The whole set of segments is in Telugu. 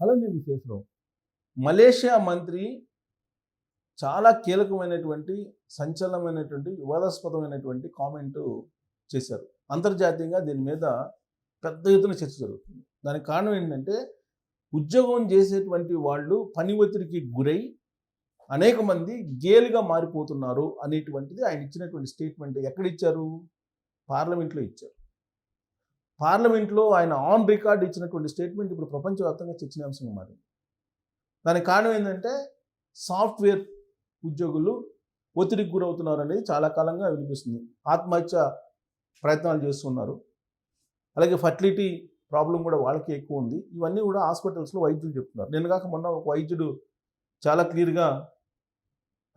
అలానే విశేషం. మలేషియా మంత్రి చాలా కీలకమైనటువంటి, సంచలనమైనటువంటి, వివాదాస్పదమైనటువంటి కామెంటు చేశారు. అంతర్జాతీయంగా దీని మీద పెద్ద ఎత్తున చర్చ జరుగుతుంది. దానికి కారణం ఏంటంటే, ఉద్యోగం చేసేటువంటి వాళ్ళు పని ఒత్తిడికి గురై అనేక మంది గేలుగా మారిపోతున్నారు అనేటువంటిది ఆయన ఇచ్చినటువంటి స్టేట్మెంట్. ఎక్కడిచ్చారు? పార్లమెంట్లో ఇచ్చారు. పార్లమెంట్లో ఆయన ఆన్ రికార్డ్ ఇచ్చినటువంటి స్టేట్మెంట్ ఇప్పుడు ప్రపంచవ్యాప్తంగా చర్చనీయాంశంగా మారింది. దానికి కారణం ఏంటంటే, సాఫ్ట్వేర్ ఉద్యోగులు ఒత్తిడికి గురవుతున్నారు అనేది చాలా కాలంగా వినిపిస్తుంది. ఆత్మహత్య ప్రయత్నాలు చేస్తున్నారు. అలాగే ఫర్టిలిటీ ప్రాబ్లం కూడా వాళ్ళకి ఎక్కువ ఉంది. ఇవన్నీ కూడా హాస్పిటల్స్లో వైద్యులు చెప్తున్నారు. నేను కాక మొన్న ఒక వైద్యుడు చాలా క్లియర్గా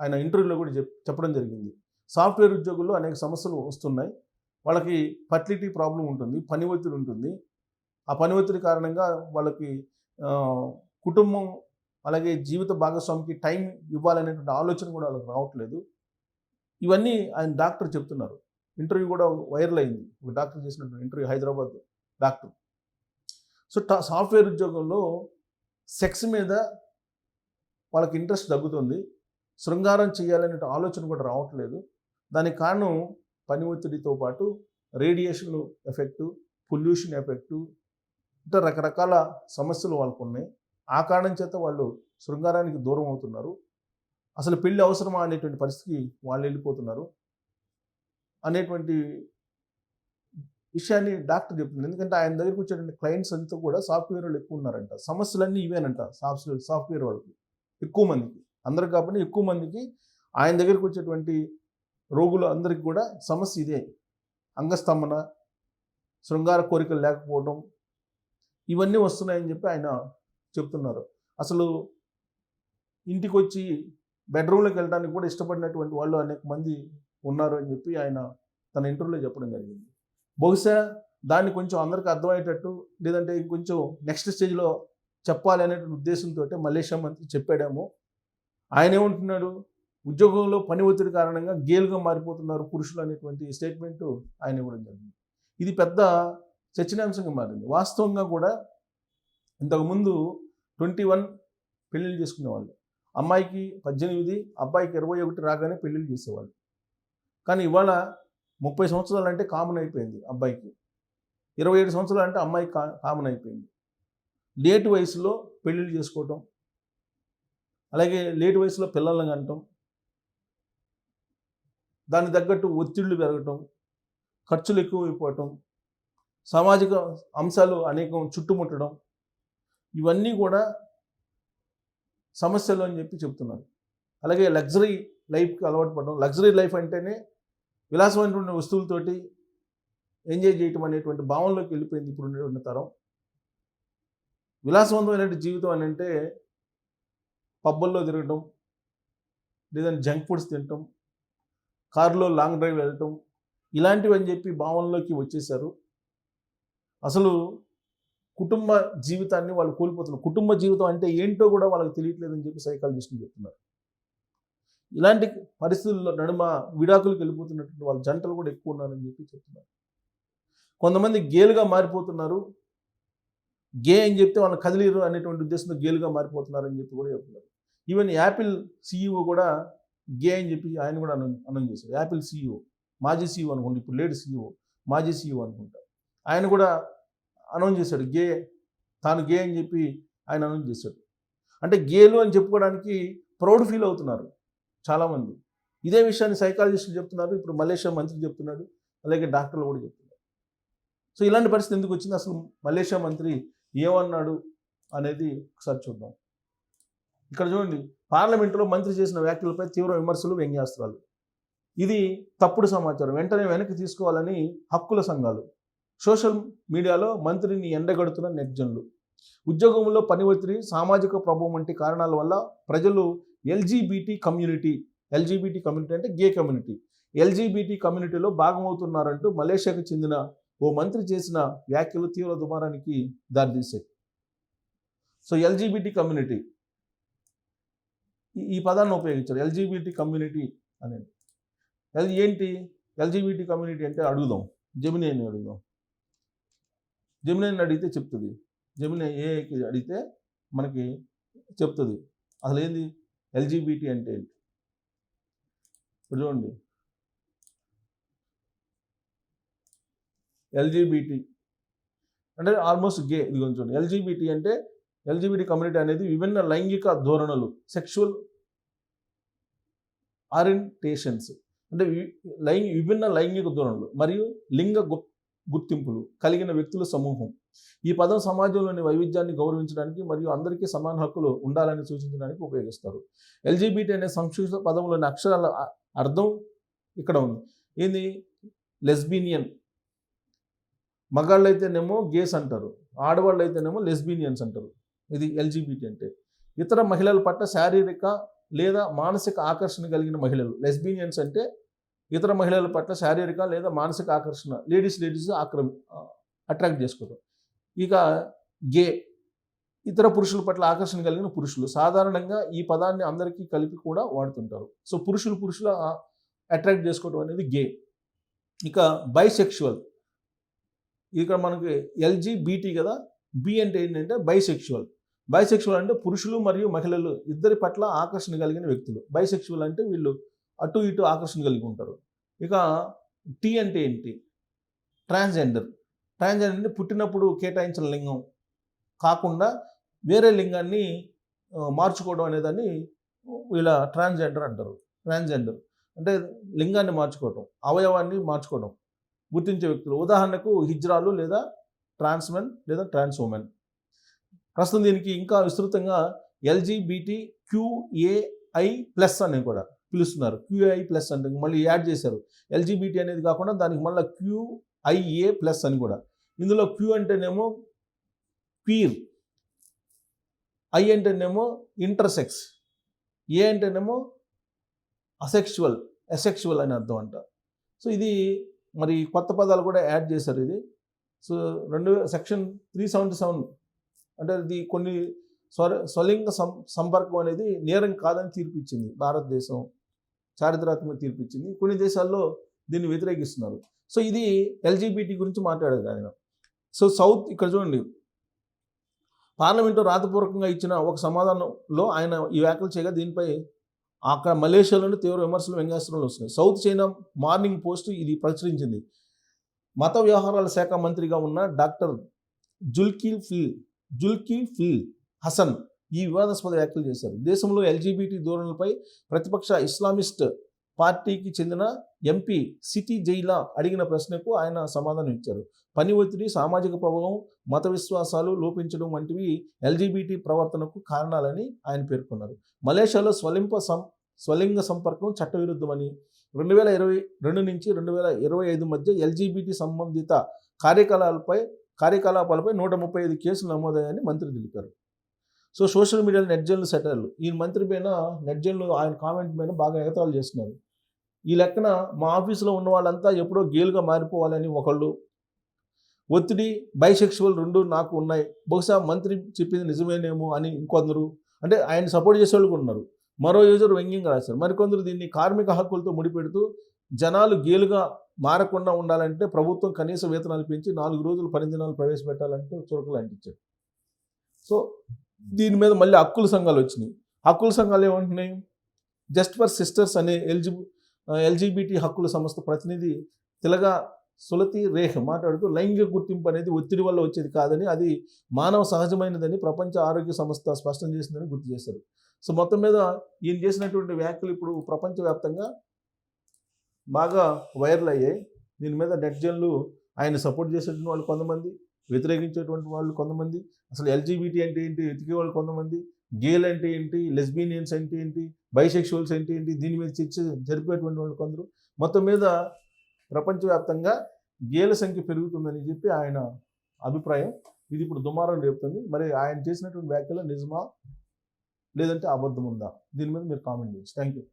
ఆయన ఇంటర్వ్యూలో కూడా చెప్పడం జరిగింది. సాఫ్ట్వేర్ ఉద్యోగుల్లో అనేక సమస్యలు వస్తున్నాయి. వాళ్ళకి ఫర్టిలిటీ ప్రాబ్లం ఉంటుంది, పని ఒత్తిడి ఉంటుంది. ఆ పని ఒత్తిడి కారణంగా వాళ్ళకి కుటుంబం అలాగే జీవిత భాగస్వామికి టైం ఇవ్వాలనేటువంటి ఆలోచన కూడా వాళ్ళకి రావట్లేదు. ఇవన్నీ ఆయన డాక్టర్ చెప్తున్నారు. ఇంటర్వ్యూ కూడా వైరల్ అయింది. ఒక డాక్టర్ చేసినటువంటి interview, Hyderabad doctor. So software ఉద్యోగంలో సెక్స్ మీద వాళ్ళకి ఇంట్రెస్ట్ తగ్గుతుంది, శృంగారం చేయాలనే ఆలోచన కూడా రావట్లేదు. దానికి కారణం పని ఒత్తిడితో పాటు రేడియేషన్ ఎఫెక్టు, పొల్యూషన్ ఎఫెక్టు, ఇంకా రకరకాల సమస్యలు వాళ్ళకు ఉన్నాయి. ఆ కారణం చేత వాళ్ళు శృంగారానికి దూరం అవుతున్నారు. అసలు పెళ్ళి అవసరమా అనేటువంటి పరిస్థితికి వాళ్ళు వెళ్ళిపోతున్నారు అనేటువంటి విషయాన్ని డాక్టర్ చెప్తున్నారు. ఎందుకంటే ఆయన దగ్గరికి వచ్చేటువంటి క్లయింట్స్ అంతా కూడా సాఫ్ట్వేర్ వాళ్ళు ఎక్కువ ఉన్నారంట. సమస్యలన్నీ ఇవేనంట. సాఫ్ట్వేర్ వాళ్ళకి ఎక్కువ మందికి, అందరికి కాబట్టి ఎక్కువ మందికి ఆయన దగ్గరికి వచ్చేటువంటి రోగులు అందరికి కూడా సమస్య ఇదే. అంగస్తంభన, శృంగార కోరికలు లేకపోవడం, ఇవన్నీ వస్తున్నాయని చెప్పి ఆయన చెప్తున్నారు. అసలు ఇంటికి వచ్చి బెడ్రూమ్లోకి వెళ్ళడానికి కూడా ఇష్టపడినటువంటి వాళ్ళు అనేక మంది ఉన్నారు అని చెప్పి ఆయన తన ఇంటర్వ్యూలో చెప్పడం జరిగింది. బహుశా దాన్ని కొంచెం అందరికీ అర్థమయ్యేటట్టు, లేదంటే ఇంకొంచెం నెక్స్ట్ స్టేజ్లో చెప్పాలి అనేటువంటి ఉద్దేశంతో మలేషియా మంత్రి చెప్పాడేమో. ఆయన ఏమంటున్నాడు? ఉద్యోగంలో పని ఒత్తిడి కారణంగా గేలుగా మారిపోతున్నారు పురుషులు అనేటువంటి స్టేట్మెంట్ ఆయన ఇవ్వడం జరిగింది. ఇది పెద్ద చర్చనీయాంశంగా మారింది. వాస్తవంగా కూడా ఇంతకుముందు 21 పెళ్ళిళ్ళు చేసుకునేవాళ్ళు. అమ్మాయికి 18, అబ్బాయికి 21 రాగానే పెళ్ళిళ్ళు చేసేవాళ్ళు. కానీ ఇవాళ 30 సంవత్సరాలు అంటే కామన్ అయిపోయింది అబ్బాయికి, 27 సంవత్సరాలు అంటే అమ్మాయికి కామన్ అయిపోయింది. లేట్ వయసులో పెళ్ళిళ్ళు చేసుకోవటం, అలాగే లేట్ వయసులో పిల్లల్ని కనటం, దానికి తగ్గట్టు ఒత్తిళ్లు పెరగటం, ఖర్చులు ఎక్కువైపోవటం, సామాజిక అంశాలు అనేకం చుట్టుముట్టడం, ఇవన్నీ కూడా సమస్యలు అని చెప్పి చెప్తున్నారు. అలాగే లగ్జరీ లైఫ్కి అలవాటు పడడం. లగ్జరీ లైఫ్ అంటేనే విలాసమైనటువంటి వస్తువులతోటి ఎంజాయ్ చేయటం అనేటువంటి భావనలోకి వెళ్ళిపోయింది ఇప్పుడు ఉన్నటువంటి తరం. విలాసవంతమైనటువంటి జీవితం అని అంటే పబ్బల్లో తిరగటం, లేదంటే జంక్ ఫుడ్స్ తినటం, కారులో లాంగ్ డ్రైవ్ వెళ్ళటం, ఇలాంటివి అని చెప్పి భావనలోకి వచ్చేసారు. అసలు కుటుంబ జీవితాన్ని వాళ్ళు కోల్పోతున్నారు. కుటుంబ జీవితం అంటే ఏంటో కూడా వాళ్ళకి తెలియట్లేదని చెప్పి సైకాలజిస్టులు చెప్తున్నారు. ఇలాంటి పరిస్థితుల్లో నడుమ విడాకులకు వెళ్ళిపోతున్నటువంటి వాళ్ళ జంటలు కూడా ఎక్కువ ఉన్నారని చెప్పి చెప్తున్నారు. కొంతమంది గేలుగా మారిపోతున్నారు. గే అని చెప్తే వాళ్ళని కదిలీరు అనేటువంటి ఉద్దేశంతో గేలుగా మారిపోతున్నారని చెప్పి కూడా చెప్తున్నారు. ఈవెన్ యాపిల్ CEO కూడా గే అని చెప్పి ఆయన కూడా అనౌన్స్ చేశారు. యాపిల్ CEO, మాజీ CEO అనుకుంటా, ఇప్పుడు లేడు CEO, మాజీ CEO అనుకుంటా, ఆయన కూడా అనౌన్స్ చేశాడు తాను గే అని చెప్పి ఆయన అనౌన్స్ చేశాడు. అంటే గేలు అని చెప్పుకోవడానికి ప్రౌడ్ ఫీల్ అవుతున్నారు చాలామంది. ఇదే విషయాన్ని సైకాలజిస్టులు చెప్తున్నారు, ఇప్పుడు మలేషియా మంత్రి చెప్తున్నాడు, అలాగే డాక్టర్లు కూడా చెప్తున్నారు. సో ఇలాంటి పరిస్థితి ఎందుకు వచ్చింది? అసలు మలేషియా మంత్రి ఏమన్నాడు అనేది ఒకసారి చూద్దాం. ఇక్కడ చూడండి, పార్లమెంటులో మంత్రి చేసిన వ్యాఖ్యలపై తీవ్ర విమర్శలు, వ్యంగ్యాస్త్రాలు. ఇది తప్పుడు సమాచారం, వెంటనే వెనక్కి తీసుకోవాలని హక్కుల సంఘాలు. సోషల్ మీడియాలో మంత్రిని ఎండగడుతున్న నెటిజన్లు. ఉద్యోగంలో పని ఒత్తిడి, సామాజిక ప్రభావం వంటి కారణాల వల్ల ప్రజలు LGBT కమ్యూనిటీ అంటే గే కమ్యూనిటీ, LGBT కమ్యూనిటీలో భాగమవుతున్నారంటూ మలేషియాకు చెందిన ఓ మంత్రి చేసిన వ్యాఖ్యలు తీవ్ర దుమారానికి దారితీశాయి. సో LGBT కమ్యూనిటీ, ఈ పదాన్ని ఉపయోగించారు, LGBT కమ్యూనిటీ అనేది. ఏంటి LGBT కమ్యూనిటీ అంటే? అడుగుదాం, జెమినీని అడుగుదాం. జెమినీని అడిగితే చెప్తుంది. జెమినీ ఏఐకి అడిగితే మనకి చెప్తుంది. అసలు ఏంది ఎల్జీబీటీ అంటే ఏంటి? ఇప్పుడు చూడండి, ఎల్జీబీటీ అంటే ఆల్మోస్ట్ గే. ఇది కొంచెం ఎల్జీబీటీ అంటే ఎల్జీబీటీ కమ్యూనిటీ అనేది విభిన్న లైంగిక ధోరణులు, సెక్షువల్ ఆరియంటేషన్స్ అంటే విభిన్న లైంగిక ధోరణులు మరియు లింగ గుర్తింపులు కలిగిన వ్యక్తుల సమూహం. ఈ పదం సమాజంలోని వైవిధ్యాన్ని గౌరవించడానికి మరియు అందరికీ సమాన హక్కులు ఉండాలని సూచించడానికి ఉపయోగిస్తారు. ఎల్జీబీటీ అనే సంక్షిప్త పదంలోని అక్షరాల అర్థం ఇక్కడ ఉంది. ఏంది? లెస్బినియన్. మగాళ్ళు అయితేనేమో గేస్ అంటారు, ఆడవాళ్ళు అయితేనేమో లెస్బినియన్స్ అంటారు. ఇది ఎల్జీబీటీ అంటే. ఇతర మహిళల పట్ల శారీరక లేదా మానసిక ఆకర్షణ కలిగిన మహిళలు. లెస్బినియన్స్ అంటే ఇతర మహిళల పట్ల శారీరక లేదా మానసిక ఆకర్షణ, లేడీస్ అట్రాక్ట్ చేసుకోవడం. ఇక గే ఇతర పురుషుల పట్ల ఆకర్షణ కలిగిన పురుషులు. సాధారణంగా ఈ పదాన్ని అందరికీ కలిపి కూడా వాడుతుంటారు. సో పురుషుల అట్రాక్ట్ చేసుకోవడం అనేది గే. ఇక బైసెక్షువల్. ఇక్కడ మనకి ఎల్జీబీటీ కదా, బి అంటే ఏంటంటే బైసెక్షువల్. బైసెక్షువల్ అంటే పురుషులు మరియు మహిళలు ఇద్దరి పట్ల ఆకర్షణ కలిగిన వ్యక్తులు. బైసెక్షువల్ అంటే వీళ్ళు అటు ఇటు ఆకర్షణ కలిగి ఉంటారు. ఇక టీ అంటే ఏంటి? ట్రాన్స్జెండర్. ట్రాన్స్జెండర్ అంటే పుట్టినప్పుడు కేటాయించిన లింగం కాకుండా వేరే లింగాన్ని మార్చుకోవడం అనేదాన్ని వీళ్ళ ట్రాన్స్జెండర్ అంటారు. ట్రాన్స్జెండర్ అంటే లింగాన్ని మార్చుకోవడం, అవయవాన్ని మార్చుకోవడం, గుర్తించే వ్యక్తులు. ఉదాహరణకు హిజ్రాలు లేదా ట్రాన్స్మెన్ లేదా ట్రాన్స్ ఉమెన్. ప్రస్తుతం దీనికి ఇంకా విస్తృతంగా ఎల్జీబీటీ క్యూఏఐ ప్లస్ అని కూడా పిలుస్తున్నారు. క్యూఐ ప్లస్ అంటే మళ్ళీ యాడ్ చేశారు. ఎల్జీబీటీ అనేది కాకుండా దానికి మళ్ళీ క్యూఐఏ ప్లస్ అని కూడా. ఇందులో క్యూ అంటేనేమో క్వీర్, ఐ అంటేనేమో ఇంటర్సెక్స్, ఏ అంటేనేమో అసెక్షువల్ అని అర్థం అంట. సో ఇది మరి కొత్త పదాలు కూడా యాడ్ చేశారు ఇది. సో సెక్షన్ 377 అంటే ఇది కొన్ని స్వలింగ సంపర్కం అనేది నేరం కాదని తీర్పిచ్చింది భారతదేశం, చారిత్రాత్మక తీర్పిచ్చింది. కొన్ని దేశాల్లో దీన్ని వ్యతిరేకిస్తున్నారు. సో ఇది ఎల్జీబీటీ గురించి మాట్లాడారు ఆయన. సో ఇక్కడ చూడండి, పార్లమెంట్లో రాతపూర్వకంగా ఇచ్చిన ఒక సమాధానంలో ఆయన ఈ వ్యాఖ్యలు చేయగా దీనిపై అక్కడ మలేషియాలోని తీవ్ర విమర్శలు, వ్యంగ్యాస్త్రాలు వస్తున్నాయి. సౌత్ చైనా మార్నింగ్ పోస్ట్ ఇది ప్రచురించింది. మత వ్యవహారాల శాఖ మంత్రిగా ఉన్న డాక్టర్ జుల్కిఫిల్ హసన్ ఈ వివాదాస్పద వ్యాఖ్యలు చేశారు. దేశంలో ఎల్జీబీటీ ధోరణులపై ప్రతిపక్ష ఇస్లామిస్ట్ పార్టీకి చెందిన ఎంపీ సిటీ జైలా అడిగిన ప్రశ్నకు ఆయన సమాధానం ఇచ్చారు. పని ఒత్తిడి, సామాజిక ప్రభావం, మత విశ్వాసాలు లోపించడం వంటివి ఎల్జీబీటీ ప్రవర్తనకు కారణాలని ఆయన పేర్కొన్నారు. మలేషియాలో స్వలింగ సంపర్కం చట్టవిరుద్ధమని 2022 నుంచి 2025 మధ్య ఎల్జీబీటీ సంబంధిత కార్యకలాపాలపై 135 కేసులు నమోదయ్యాయని మంత్రి తెలిపారు. సో సోషల్ మీడియాలో నెట్జన్లు సెటర్లు ఈ మంత్రి పైన నెట్జన్లు ఆయన కామెంట్ పైన బాగా ఎగతాళి చేస్తున్నారు. ఈ లెక్కన మా ఆఫీసులో ఉన్న వాళ్ళంతా ఎప్పుడో గేలుగా మారిపోవాలని ఒకళ్ళు, ఒత్తిడి, బైసెక్షువల్ రెండు నాకు ఉన్నాయి, బహుశా మంత్రి చెప్పింది నిజమేనేమో అని ఇంకొందరు, అంటే ఆయన సపోర్ట్ చేసే వాళ్ళు ఉన్నారు. మరో యూజర్ వ్యంగ్యంగా రాశారు. మరికొందరు దీన్ని కార్మిక హక్కులతో ముడిపెడుతూ జనాలు గేలుగా మారకుండా ఉండాలంటే ప్రభుత్వం కనీస వేతనాలు పెంచి 4 రోజులు పని దినాలు ప్రవేశపెట్టాలంటూ చురకలు అంటించారు. సో దీని మీద మళ్ళీ హక్కుల సంఘాలు వచ్చినాయి. హక్కుల సంఘాలు ఏమంటున్నాయి? జస్ట్ ఫర్ సిస్టర్స్ అనే ఎల్జీబీటీ హక్కుల సంస్థ ప్రతినిధి తిలగా సులతి రేహ్ మాట్లాడుతూ లైంగిక గుర్తింపు అనేది ఒత్తిడి వల్ల వచ్చేది కాదని, అది మానవ సహజమైనదని ప్రపంచ ఆరోగ్య సంస్థ స్పష్టం చేసిందని గుర్తు చేశారు. సో మొత్తం మీద ఈయన చేసినటువంటి వ్యాఖ్యలు ఇప్పుడు ప్రపంచవ్యాప్తంగా బాగా వైరల్ అయ్యాయి. దీని మీద నెట్జన్లు ఆయన సపోర్ట్ చేసేటువంటి వాళ్ళు కొంతమంది, వ్యతిరేకించేటువంటి వాళ్ళు కొంతమంది, అసలు ఎల్జీబీటీ అంటే ఏంటి వెతికే వాళ్ళు కొంతమంది, గేల్ అంటే ఏంటి, లెస్బినియన్స్ అంటే ఏంటి, బైసెక్షువల్స్ అంటే ఏంటి, దీని మీద చర్చ జరిపేటువంటి వాళ్ళు కొందరు. మొత్తం మీద ప్రపంచవ్యాప్తంగా గేల సంఖ్య పెరుగుతుందని చెప్పి ఆయన అభిప్రాయం. ఇది ఇప్పుడు దుమారం రేపుతుంది. మరి ఆయన చేసినటువంటి వ్యాఖ్యలు నిజమా లేదంటే అబద్ధం ఉందా? దీని మీద మీరు కామెంట్ చేయొచ్చు. Thank you.